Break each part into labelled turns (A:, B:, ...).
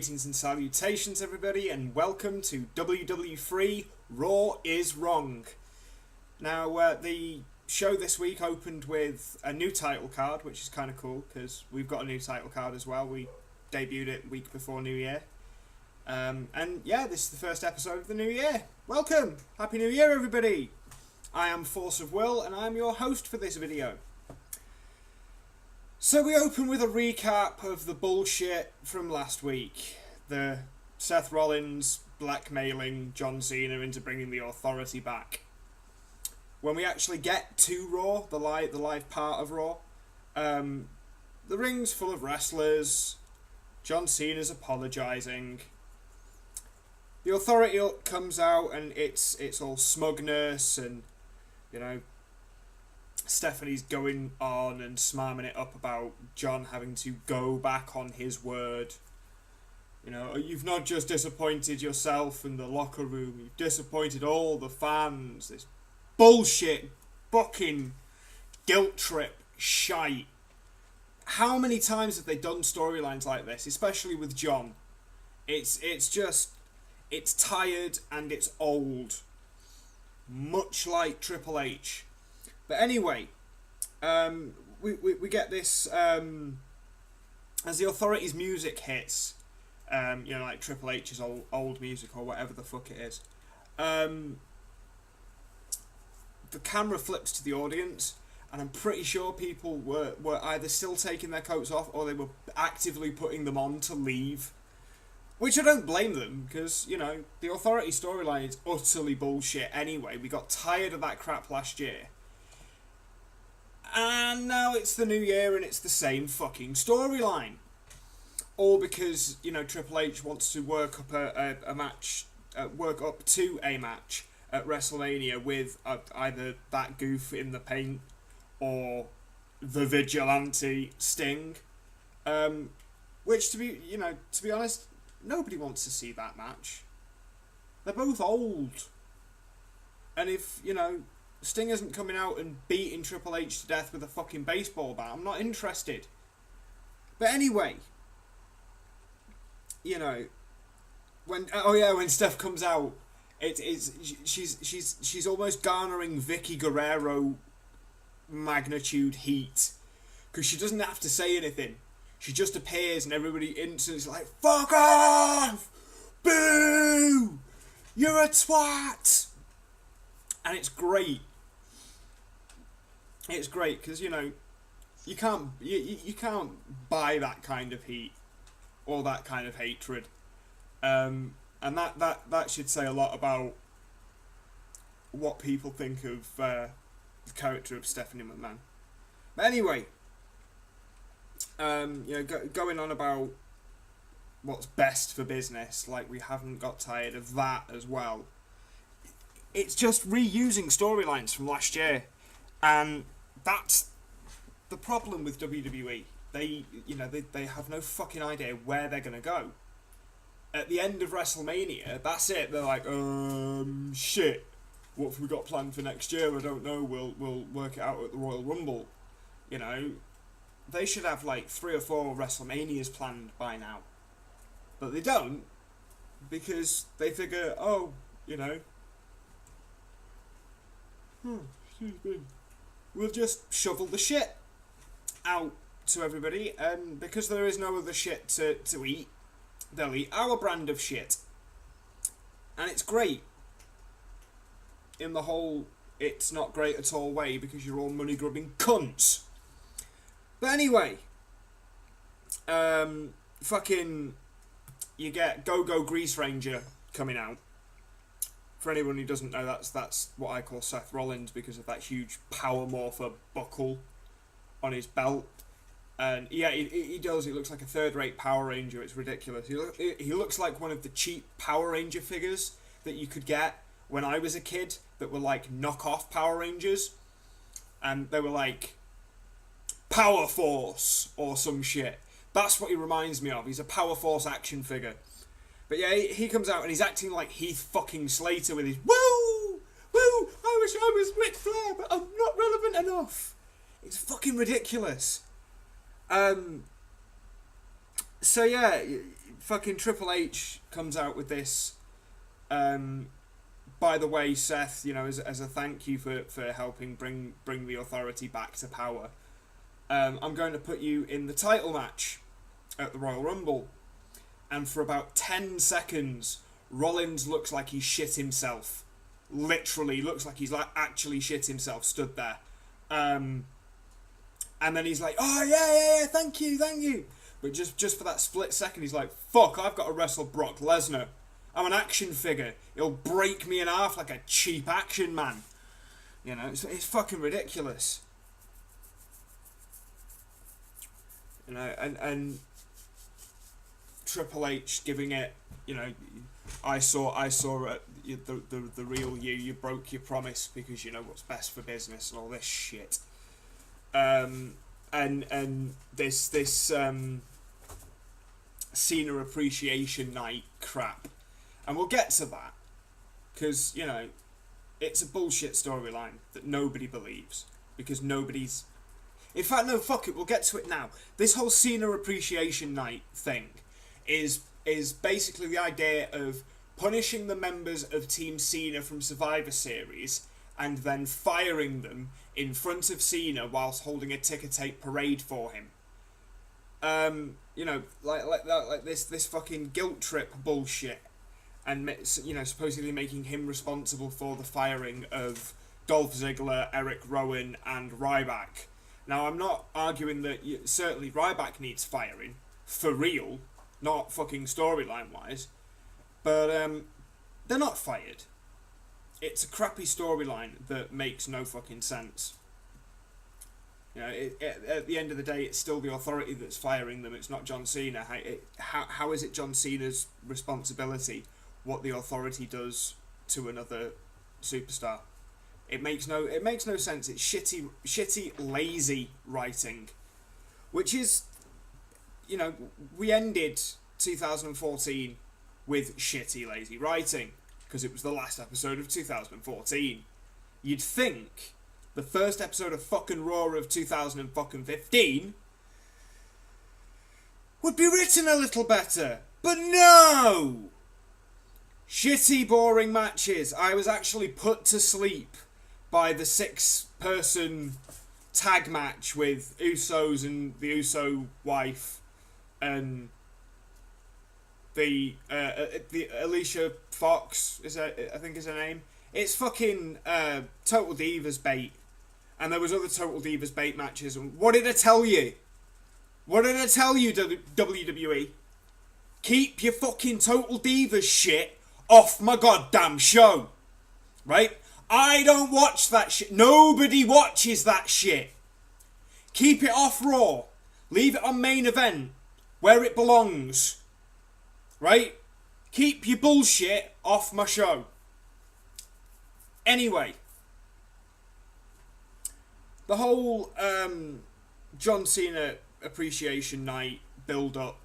A: Greetings and salutations, everybody, and welcome to WWFree Raw is Wrong. Now, the show this week opened with a new title card, which is kind of cool, because we've got a new title card as well. We debuted it week before New Year. And yeah, this is the first episode of the new year. Welcome! Happy New Year, everybody! I am ForceOfWill, and I am your host for this video. So we open with a recap of the bullshit from last week. The Seth Rollins blackmailing John Cena into bringing the Authority back. When we actually get to Raw, the live part of Raw, the ring's full of wrestlers. John Cena's apologising. The Authority comes out and it's all smugness and, you know, Stephanie's going on and smarming it up about John having to go back on his word. You know, you've not just disappointed yourself in the locker room, you've disappointed all the fans. This bullshit, fucking guilt trip shite. How many times have they done storylines like this, especially with John? It's tired and it's old. Much like Triple H. But anyway, we get this, as the Authority's music hits, you know, like Triple H's old music or whatever the fuck it is, the camera flips to the audience, and I'm pretty sure people were either still taking their coats off or they were actively putting them on to leave. Which I don't blame them, because, you know, the Authority storyline is utterly bullshit anyway. We got tired of that crap last year. And now it's the new year and it's the same fucking storyline. All because, you know, Triple H wants to work up a match, work up to a match at WrestleMania with either that goof in the paint or the vigilante Sting. Which, to be honest, nobody wants to see that match. They're both old. And if, you know, Sting isn't coming out and beating Triple H to death with a fucking baseball bat, I'm not interested. But anyway, you know, when Steph comes out, she's almost garnering Vicky Guerrero magnitude heat, because she doesn't have to say anything. She just appears and everybody instantly is like, "Fuck off! Boo! You're a twat!" And it's great. It's great because, you know, you can't buy that kind of heat or that kind of hatred, and that should say a lot about what people think of the character of Stephanie McMahon. But anyway, you know, going on about what's best for business, like we haven't got tired of that as well. It's just reusing storylines from last year, and that's the problem with WWE. They have no fucking idea where they're gonna go. At the end of WrestleMania, that's it. They're like, shit. What have we got planned for next year? I don't know. We'll work it out at the Royal Rumble. You know, they should have like 3 or 4 WrestleManias planned by now, but they don't, because they figure, oh, you know. Excuse me. We'll just shovel the shit out to everybody, and because there is no other shit to eat, they'll eat our brand of shit. And it's great in the whole it's not great at all way, because you're all money grubbing cunts. But anyway, fucking, you get Go-Go Grease Ranger coming out. For anyone who doesn't know, that's what I call Seth Rollins, because of that huge Power Morpher buckle on his belt. And yeah, he does. He looks like a third-rate Power Ranger. It's ridiculous. He looks like one of the cheap Power Ranger figures that you could get when I was a kid, that were like knockoff Power Rangers, and they were like Power Force or some shit. That's what he reminds me of. He's a Power Force action figure. But yeah, he comes out and he's acting like Heath fucking Slater with his woo! Woo! I wish I was Ric Flair, but I'm not relevant enough. It's fucking ridiculous. So yeah, fucking Triple H comes out with this. By the way, Seth, you know, as a thank you for helping bring the Authority back to power, I'm going to put you in the title match at the Royal Rumble. And for about 10 seconds, Rollins looks like he shit himself. Literally looks like he's like actually shit himself, stood there. And then he's like, oh yeah, thank you. But just for that split second, he's like, fuck, I've got to wrestle Brock Lesnar. I'm an action figure. He'll break me in half like a cheap action man. You know, it's fucking ridiculous. You know, and Triple H giving it, you know, I saw the real you. You broke your promise because you know what's best for business and all this shit. And this Cena Appreciation Night crap, and we'll get to that because you know it's a bullshit storyline that nobody believes because nobody's. In fact, no, fuck it. We'll get to it now. This whole Cena Appreciation Night thing is basically the idea of punishing the members of Team Cena from Survivor Series and then firing them in front of Cena whilst holding a ticker tape parade for him. You know, like this fucking guilt trip bullshit, and you know, supposedly making him responsible for the firing of Dolph Ziggler, Eric Rowan, and Ryback. Now, I'm not arguing that certainly Ryback needs firing for real, not fucking storyline wise, but they're not fired. It's a crappy storyline that makes no fucking sense. You know, at the end of the day, it's still the Authority that's firing them. It's not John Cena. How is it John Cena's responsibility what the Authority does to another superstar? It makes no sense. It's shitty, lazy writing, which is, you know, we ended 2014 with shitty, lazy writing because it was the last episode of 2014. You'd think the first episode of fucking Raw of 2015 would be written a little better, but no! Shitty, boring matches. I was actually put to sleep by the 6-person tag match with Usos and the Uso wife and the Alicia Fox I think is her name. It's fucking Total Divas bait, and there was other Total Divas bait matches. And what did I tell you? What did I tell you, WWE? Keep your fucking Total Divas shit off my goddamn show, right? I don't watch that shit. Nobody watches that shit. Keep it off Raw. Leave it on Main Event, where it belongs. Right? Keep your bullshit off my show. Anyway. The whole John Cena Appreciation Night build-up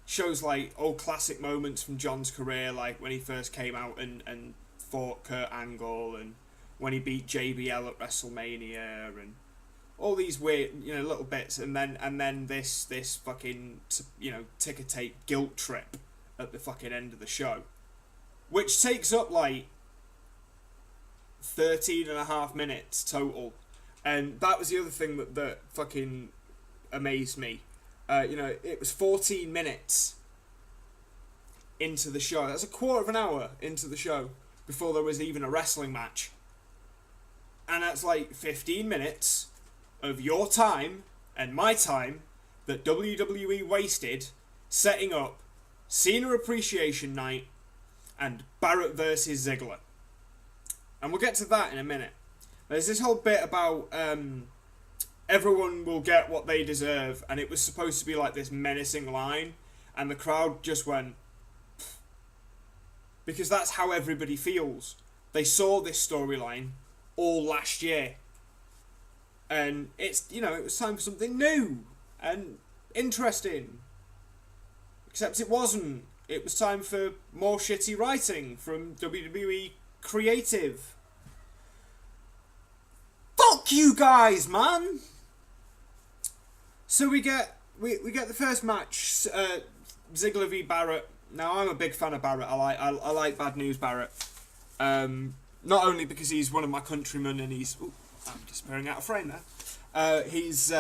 A: shows like old classic moments from John's career, like when he first came out and fought Kurt Angle, and when he beat JBL at WrestleMania, and all these weird, you know, little bits, and then this fucking, you know, ticker tape guilt trip at the fucking end of the show, which takes up like 13.5 minutes total. And that was the other thing that fucking amazed me. You know, it was 14 minutes into the show. That's a quarter of an hour into the show before there was even a wrestling match. And that's like 15 minutes of your time and my time that WWE wasted setting up Cena Appreciation Night and Barrett versus Ziggler. And we'll get to that in a minute. There's this whole bit about everyone will get what they deserve, and it was supposed to be like this menacing line, and the crowd just went, pfft. Because that's how everybody feels. They saw this storyline all last year, and it's, you know, it was time for something new and interesting, except it wasn't. It was time for more shitty writing from WWE Creative. Fuck you guys, man! So we get the first match, Ziggler v Barrett. Now, I'm a big fan of Barrett. I like Bad News Barrett. Not only because he's one of my countrymen and he's... Ooh, I'm disappearing out of frame there. He's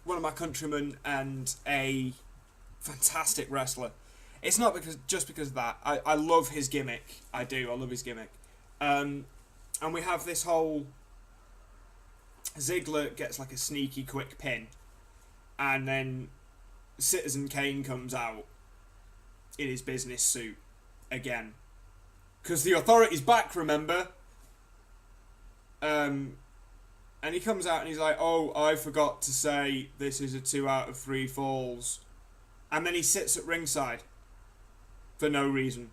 A: one of my countrymen and a fantastic wrestler. It's not just because of that. I love his gimmick. I do. I love his gimmick. And we have this whole... Ziggler gets like a sneaky quick pin. And then Citizen Kane comes out in his business suit again. Because the authority's back, remember? And he comes out and he's like, oh, I forgot to say this is a 2 out of 3 falls. And then he sits at ringside. For no reason.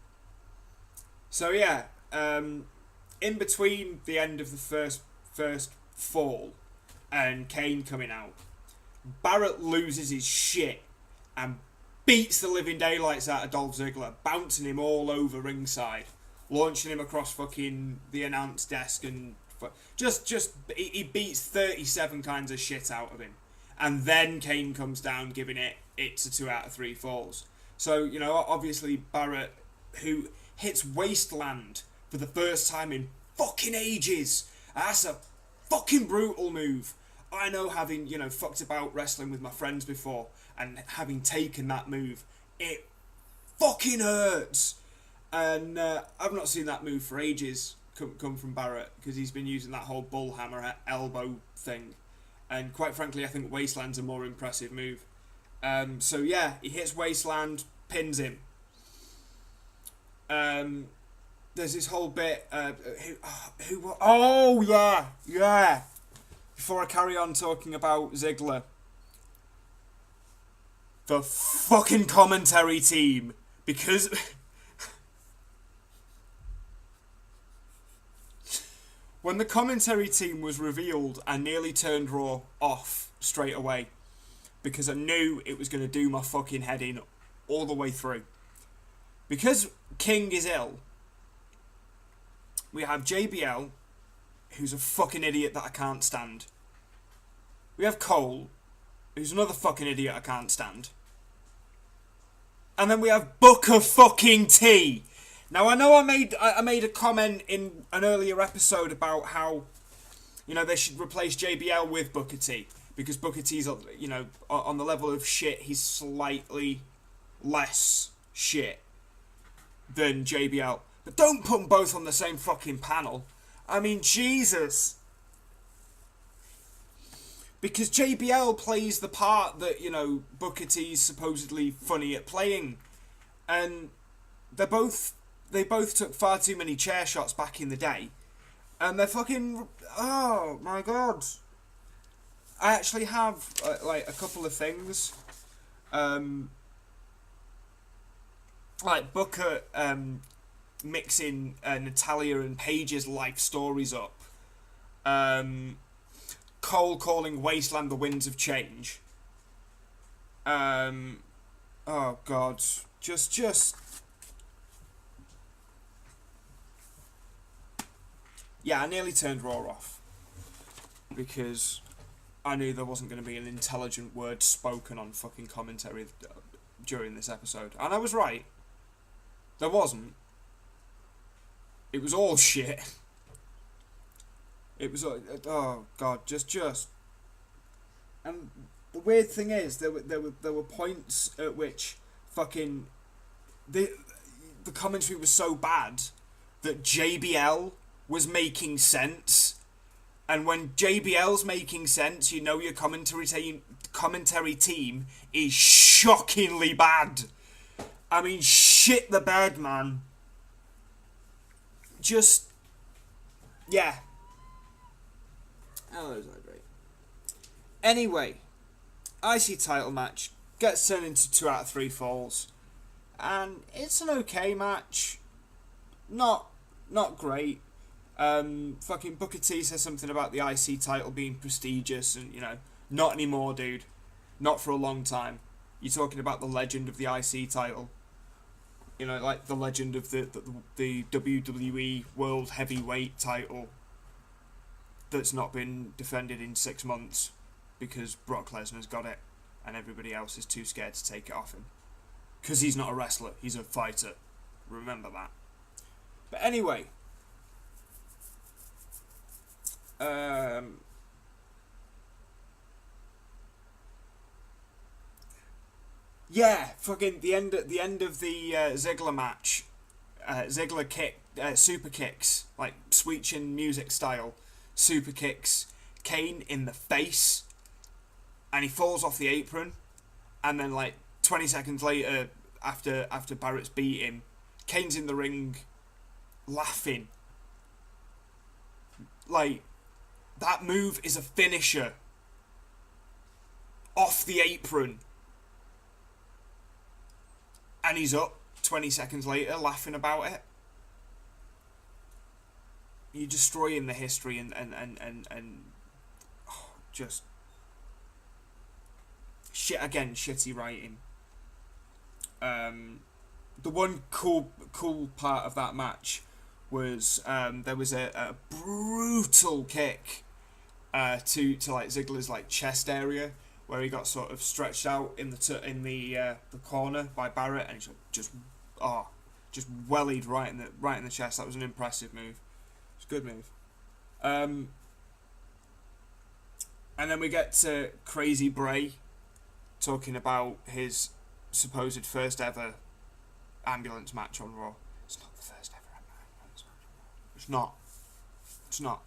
A: So yeah, in between the end of the first fall and Kane coming out, Barrett loses his shit and beats the living daylights out of Dolph Ziggler, bouncing him all over ringside, launching him across fucking the announce desk, and he beats 37 kinds of shit out of him. And then Kane comes down giving it's a 2 out of 3 falls. So, you know, obviously Barrett, who hits Wasteland for the first time in fucking ages. That's a fucking brutal move. I know, having, you know, fucked about wrestling with my friends before and having taken that move, it fucking hurts. And I've not seen that move for ages come from Barrett, because he's been using that whole bullhammer elbow thing. And quite frankly, I think Wasteland's a more impressive move. So yeah, he hits Wasteland, pins him. There's this whole bit. Oh yeah. Before I carry on talking about Ziggler, the fucking commentary team, because when the commentary team was revealed, I nearly turned Raw off straight away. Because I knew it was going to do my fucking head in all the way through. Because King is ill, we have JBL, who's a fucking idiot that I can't stand. We have Cole, who's another fucking idiot I can't stand. And then we have Booker fucking T. Now, I know I made a comment in an earlier episode about how, you know, they should replace JBL with Booker T. Because Booker T's, you know, on the level of shit, he's slightly less shit than JBL. But don't put them both on the same fucking panel. I mean, Jesus. Because JBL plays the part that, you know, Booker T's supposedly funny at playing. And they both took far too many chair shots back in the day. And they're fucking... Oh, my God. I actually have, like, a couple of things. Like, Booker mixing Natalya and Paige's life stories up. Cole calling Wasteland the Winds of Change. Oh, God. Just... Yeah, I nearly turned Raw off. Because I knew there wasn't going to be an intelligent word spoken on fucking commentary during this episode. And I was right. There wasn't. It was all shit. It was... Oh, God. Just... And the weird thing is, there were points at which fucking... The commentary was so bad that JBL was making sense. And when JBL's making sense, you know your commentary team is shockingly bad. I mean, shit the bed, man. Just... Yeah. Oh, that was not great. Anyway, IC title match gets turned into 2 out of 3 falls. And it's an okay match. Not great. Fucking Booker T says something about the IC title being prestigious, and, you know, not anymore, dude. Not for a long time. You're talking about the legend of the IC title. You know, like the legend of the WWE World Heavyweight title that's not been defended in 6 months because Brock Lesnar's got it and everybody else is too scared to take it off him. Because he's not a wrestler, he's a fighter. Remember that. But anyway, yeah, fucking the end of the Ziggler match. Ziggler super kicks, like Sweet Chin Music style, super kicks Kane in the face, and he falls off the apron, and then like 20 seconds later, after Barrett's beat him, Kane's in the ring, laughing. Like, that move is a finisher. Off the apron. And he's up 20 seconds later laughing about it. You're destroying the history and just shit again, shitty writing. The one cool part of that match was there was a brutal kick to like Ziggler's like chest area, where he got sort of stretched out in the corner by Barrett, and he just wellied right in the chest. That was an impressive move. It's a good move. And then we get to Crazy Bray talking about his supposed first ever ambulance match on Raw. It's not the first ever ambulance match on Raw. It's not. It's not.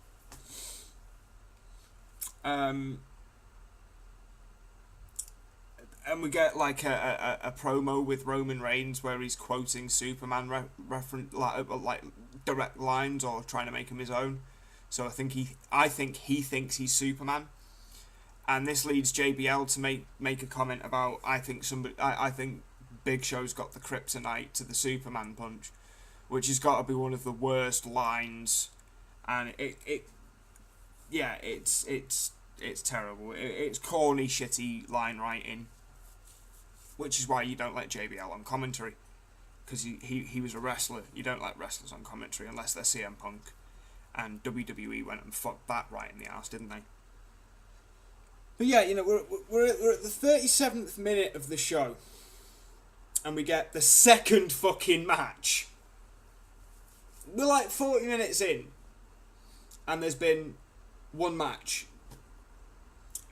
A: And we get like a promo with Roman Reigns where he's quoting Superman reference like direct lines, or trying to make him his own. So I think he thinks he's Superman, and this leads JBL to make a comment about I think Big Show's got the kryptonite to the Superman punch, which has got to be one of the worst lines, and it's terrible. It's corny, shitty line writing. Which is why you don't let JBL on commentary. Because he was a wrestler. You don't let wrestlers on commentary unless they're CM Punk. And WWE went and fucked that right in the ass, didn't they? But yeah, you know, we're at the 37th minute of the show. And we get the second fucking match. We're like 40 minutes in. And there's been one match.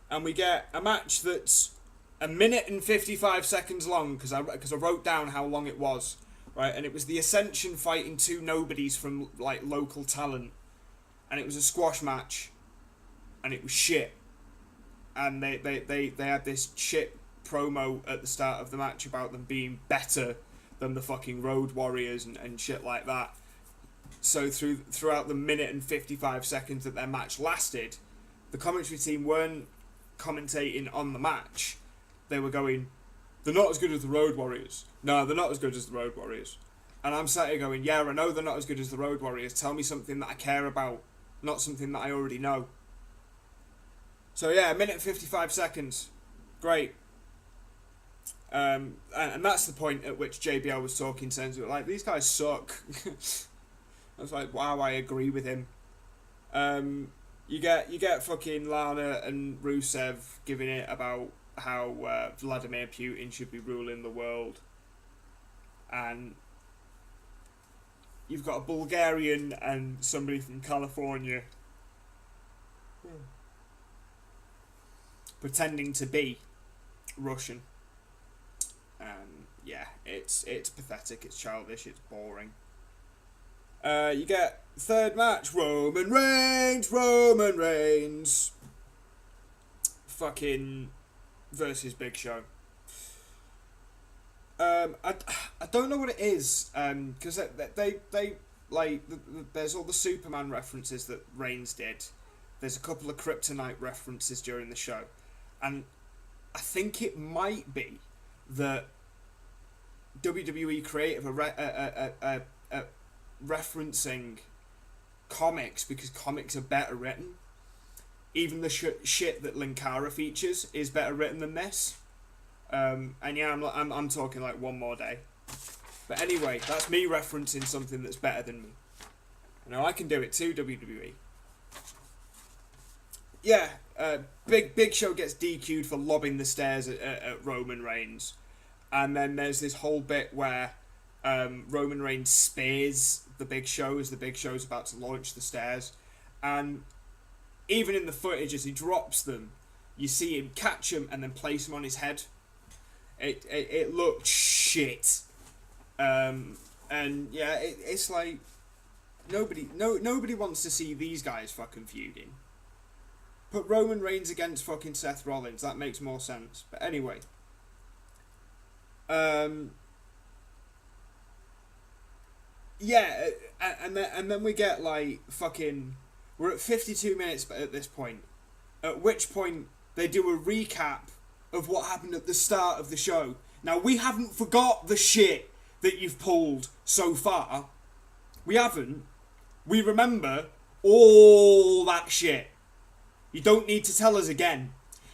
A: And we get a match that's a minute and 55 seconds long, because I wrote down how long it was, right? And it was the Ascension fighting two nobodies from like local talent, and it was a squash match, and it was shit. And they had this shit promo at the start of the match about them being better than the fucking Road Warriors and shit like that. So throughout the minute and 55 seconds that their match lasted, the commentary team weren't commentating on the match. They were going, they're not as good as the Road Warriors. No, they're not as good as the Road Warriors. And I'm sat here going, yeah, I know they're not as good as the Road Warriors. Tell me something that I care about, not something that I already know. So yeah, a minute and 55 seconds. Great. And that's the point at which JBL was talking, saying, like, these guys suck. I was like, wow, I agree with him. You get fucking Lana and Rusev giving it about how Vladimir Putin should be ruling the world, and you've got a Bulgarian and somebody from California pretending to be Russian. Yeah, it's pathetic, it's childish, it's boring. You get third match, Roman Reigns fucking versus Big Show. I don't know what it is, because they like there's all the Superman references that Reigns did. There's a couple of Kryptonite references during the show, and I think it might be that WWE Creative are referencing comics because comics are better written. Even the shit that Linkara features is better written than this. And yeah, I'm talking like One More Day. But anyway, that's me referencing something that's better than me. You know, I can do it too, WWE. Yeah, Big Show gets DQ'd for lobbing the stairs at Roman Reigns. And then there's this whole bit where Roman Reigns spears the Big Show as the Big Show's about to launch the stairs. And even in the footage, as he drops them, you see him catch them and then place them on his head. It looked shit. And yeah, it's like nobody wants to see these guys fucking feuding. Put Roman Reigns against fucking Seth Rollins. That makes more sense. But anyway. Yeah, and then we get like fucking... We're at 52 minutes at this point. At which point they do a recap of what happened at the start of the show. Now, we haven't forgot the shit that you've pulled so far. We haven't. We remember all that shit. You don't need to tell us again.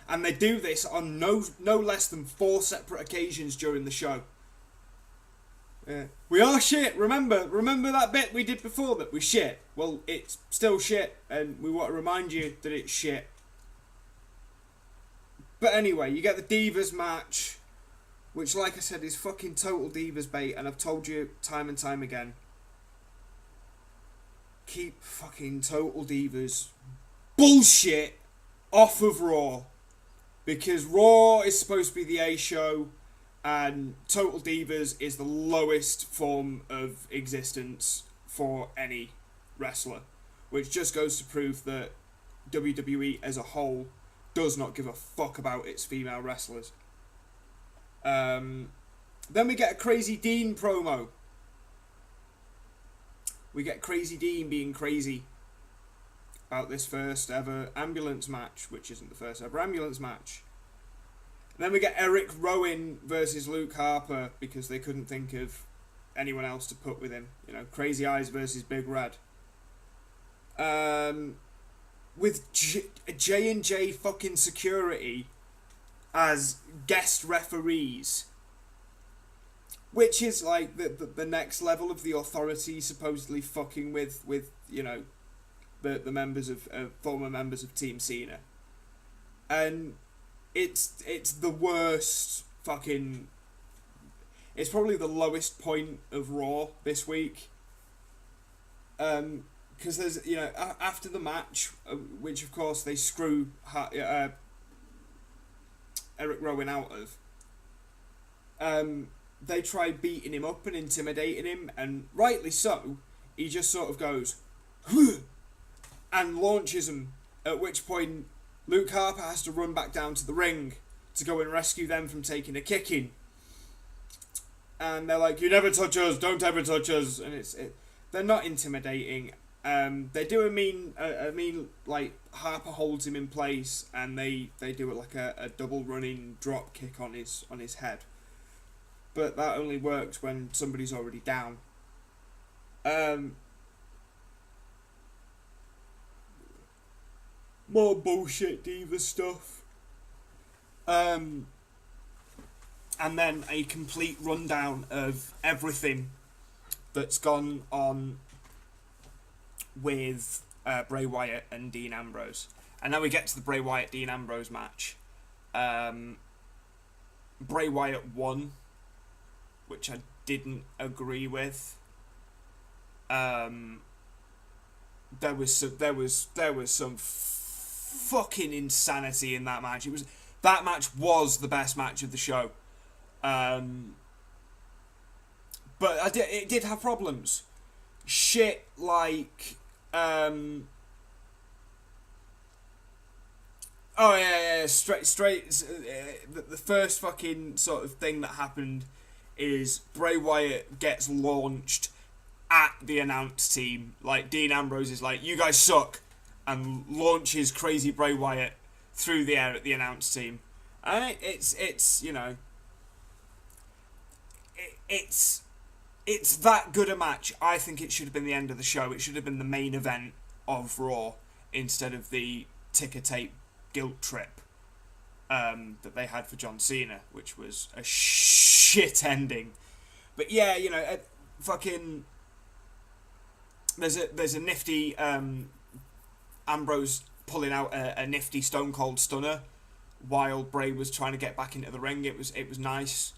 A: And they do this on no less than 4 separate occasions during the show. We are shit. Remember that bit we did before that was shit? Well, it's still shit, and we want to remind you that it's shit. But anyway, you get the Divas match, which, like I said, is fucking total Divas bait, and I've told you time and time again. Keep fucking total Divas bullshit off of Raw. Because Raw is supposed to be the A show, and Total Divas is the lowest form of existence for any wrestler. Which just goes to prove that WWE as a whole does not give a fuck about its female wrestlers. Then we get a Crazy Dean promo. We get Crazy Dean being crazy about this first ever ambulance match, which isn't the first ever ambulance match. And then we get Eric Rowan versus Luke Harper because they couldn't think of anyone else to put with him. You know, Crazy Eyes versus Big Red. With J&J fucking security as guest referees, which is like the next level of the Authority supposedly fucking with you know the members of former members of Team Cena, and it's the worst fucking. It's probably the lowest point of Raw this week. Because there's, you know, after the match, which of course they screw Eric Rowan out of, they try beating him up and intimidating him, and rightly so, he just sort of goes, and launches him, at which point Luke Harper has to run back down to the ring to go and rescue them from taking a kicking. And they're like, you never touch us, don't ever touch us, and they're not intimidating. They do a mean, like, Harper holds him in place, and they do it like a double running drop kick on his head. But that only works when somebody's already down. More bullshit diva stuff. And then a complete rundown of everything that's gone on with Bray Wyatt and Dean Ambrose. And now we get to the Bray Wyatt-Dean Ambrose match. Bray Wyatt won, which I didn't agree with. There was some fucking insanity in that match. That match was the best match of the show. But it did have problems. Shit like the first fucking sort of thing that happened is Bray Wyatt gets launched at the announce team. Like, Dean Ambrose is like, you guys suck, and launches Crazy Bray Wyatt through the air at the announce team. And it's you know, it's that good a match. I think it should have been the end of the show. It should have been the main event of Raw instead of the ticker tape guilt trip that they had for John Cena, which was a shit ending. But yeah, you know, fucking there's a nifty Ambrose pulling out a nifty Stone Cold Stunner while Bray was trying to get back into the ring. It was nice.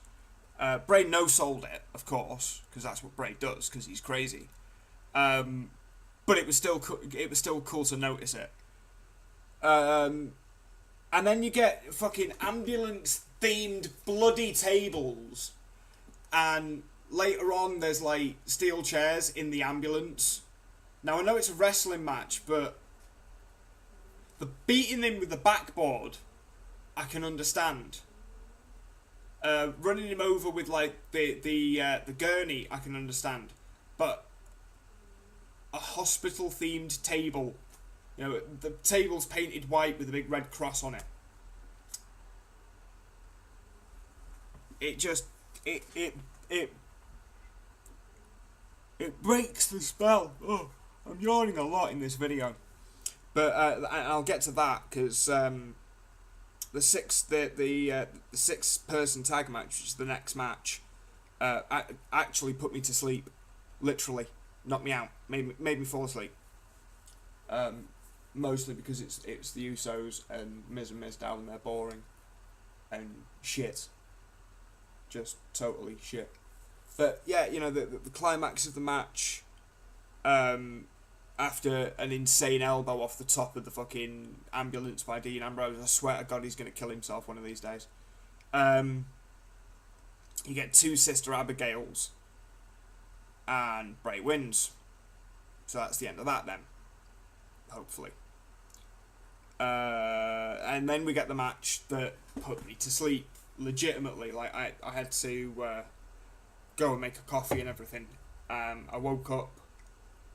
A: Bray no-sold it, of course, because that's what Bray does, because he's crazy. But it was still cool to notice it. And then you get fucking ambulance-themed bloody tables, and later on there's like steel chairs in the ambulance. Now I know it's a wrestling match, but the beating him with the backboard, I can understand. Running him over with like the gurney, I can understand. But a hospital-themed table, the table's painted white with a big red cross on it. It just it breaks the spell. Oh, I'm yawning a lot in this video, but I'll get to that because the six-person tag match, which is the next match, actually put me to sleep, literally knocked me out, made me fall asleep. Mostly because it's the Usos and Miz down there boring and shit, just totally shit. But yeah, the climax of the match, after an insane elbow off the top of the fucking ambulance by Dean Ambrose, I swear to God he's going to kill himself one of these days. You get two Sister Abigails, and Bray wins. So that's the end of that then, hopefully. And then we get the match that put me to sleep, legitimately. Like, I had to go and make a coffee and everything. I woke up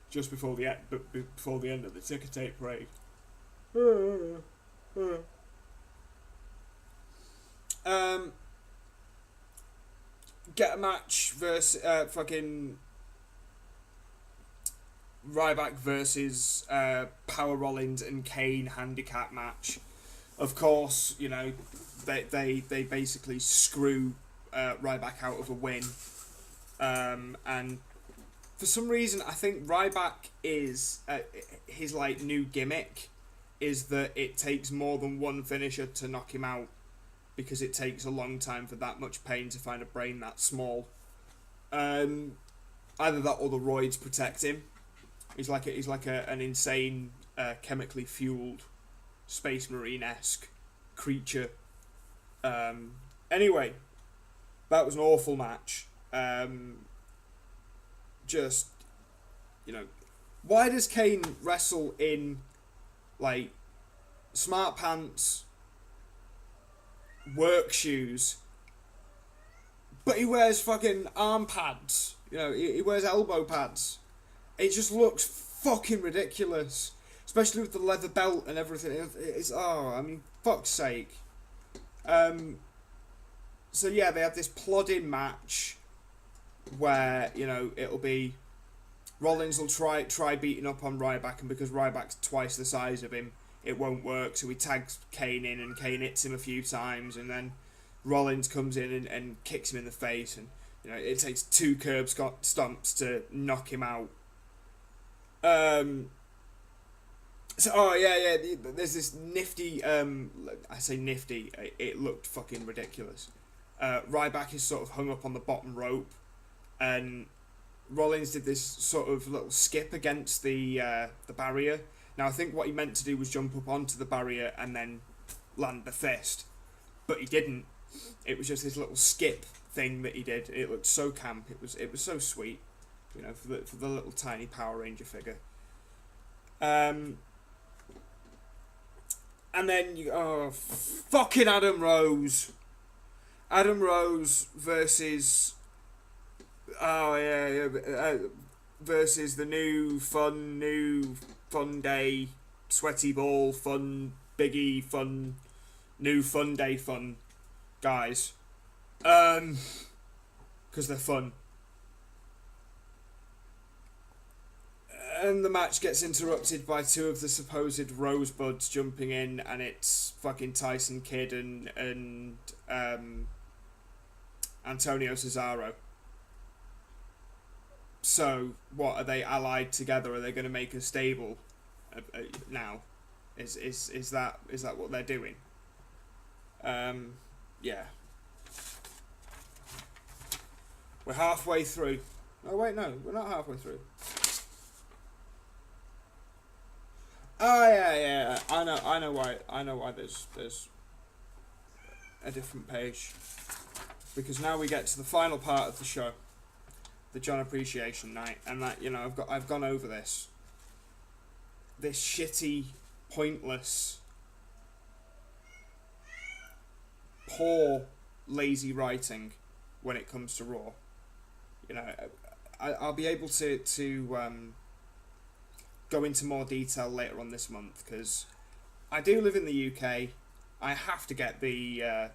A: just before the end of the ticker tape parade. Get a match versus fucking Ryback versus Power Rollins and Kane handicap match. Of course, they basically screw Ryback out of a win, and for some reason I think Ryback is his like new gimmick is that it takes more than one finisher to knock him out, because it takes a long time for that much pain to find a brain that small. Either that or the roids protect him. He's like an insane chemically fueled Space Marine-esque creature. Anyway, that was an awful match. Just, why does Kane wrestle in like smart pants, work shoes, but he wears fucking arm pads? He wears elbow pads. It just looks fucking ridiculous, especially with the leather belt and everything. Fuck's sake. So yeah, they have this plodding match where it'll be Rollins will try beating up on Ryback, and because Ryback's twice the size of him, it won't work. So he tags Kane in, and Kane hits him a few times, and then Rollins comes in and kicks him in the face, and it takes two curb stomps to knock him out. There's this nifty, I say nifty, it looked fucking ridiculous. Ryback is sort of hung up on the bottom rope, and Rollins did this sort of little skip against the barrier. Now I think what he meant to do was jump up onto the barrier and then land the fist, but he didn't. It was just this little skip thing that he did. It looked so camp. It was so sweet, for the little tiny Power Ranger figure. And then fucking Adam Rose versus versus the new fun day sweaty ball fun biggie fun new fun day fun guys, because they're fun. And the match gets interrupted by two of the supposed Rosebuds jumping in, and it's fucking Tyson Kidd and Antonio Cesaro. So, what, are they allied together? Are they going to make a stable now? Is that what they're doing? Yeah. We're halfway through. Oh wait, no, we're not halfway through. Oh yeah. I know why there's a different page. Because now we get to the final part of the show, the John Appreciation Night, and that, you know, I've gone over this shitty, pointless, poor, lazy writing when it comes to Raw. You know, I'll be able to go into more detail later on this month, because I do live in the UK. I have to get the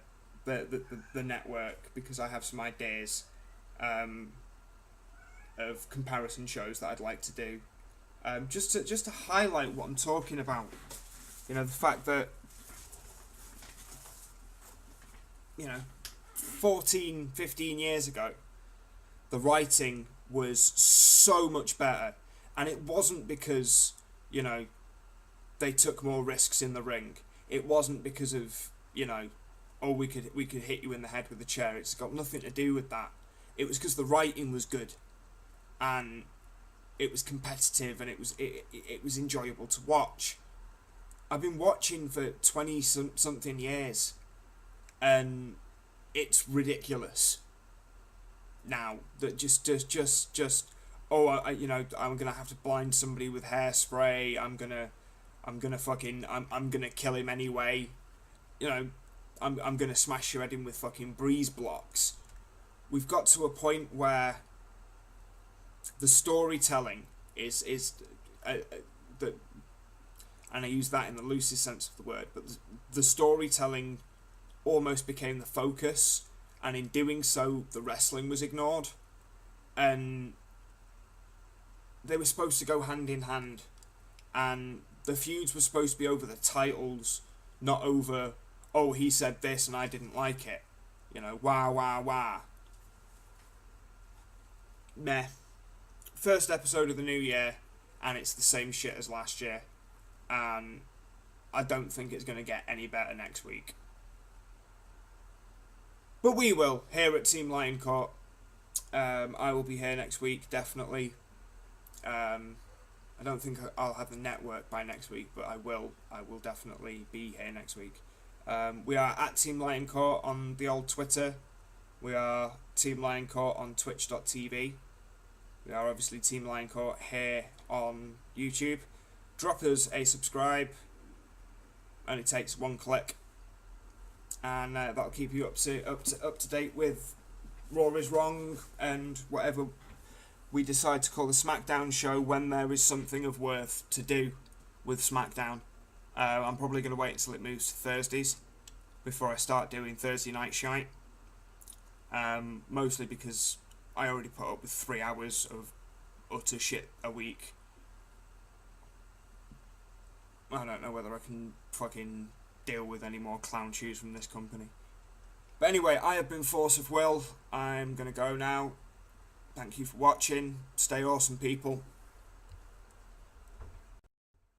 A: network, because I have some ideas of comparison shows that I'd like to do, just to highlight what I'm talking about. You know, the fact that, you know, 14, 15 years ago, the writing was so much better, and it wasn't because, you know, they took more risks in the ring. It wasn't because of, you know, oh, we could hit you in the head with a chair. It's got nothing to do with that. It was because the writing was good, and it was competitive, and it was enjoyable to watch. I've been watching for 20 something years, and it's ridiculous now that just oh, you know, I'm gonna have to blind somebody with hairspray. I'm gonna kill him anyway. You know, I'm gonna smash your head in with fucking breeze blocks. We've got to a point where the storytelling is the, and I use that in the loosest sense of the word, but the storytelling almost became the focus, and in doing so, the wrestling was ignored, and they were supposed to go hand in hand, and the feuds were supposed to be over the titles, not over, oh, he said this and I didn't like it. You know, wah. Meh. First episode of the new year, and it's the same shit as last year, and I don't think it's going to get any better next week. But we will, here at Team Lion Court. I will be here next week, definitely. I don't think I'll have the network by next week, but I will definitely be here next week. We are at Team Lion Court on the old Twitter. We are Team Lion Court on twitch.tv. We are obviously Team Lion Court here on YouTube. Drop us a subscribe. Only takes one click, and that'll keep you up to date with Raw is Wrong and whatever we decide to call the SmackDown show when there is something of worth to do with SmackDown. I'm probably going to wait until it moves to Thursdays before I start doing Thursday night shite. Mostly because I already put up with 3 hours of utter shit a week. I don't know whether I can fucking deal with any more clown shoes from this company. But anyway, I have been Force of Will. I'm going to go now. Thank you for watching. Stay awesome, people.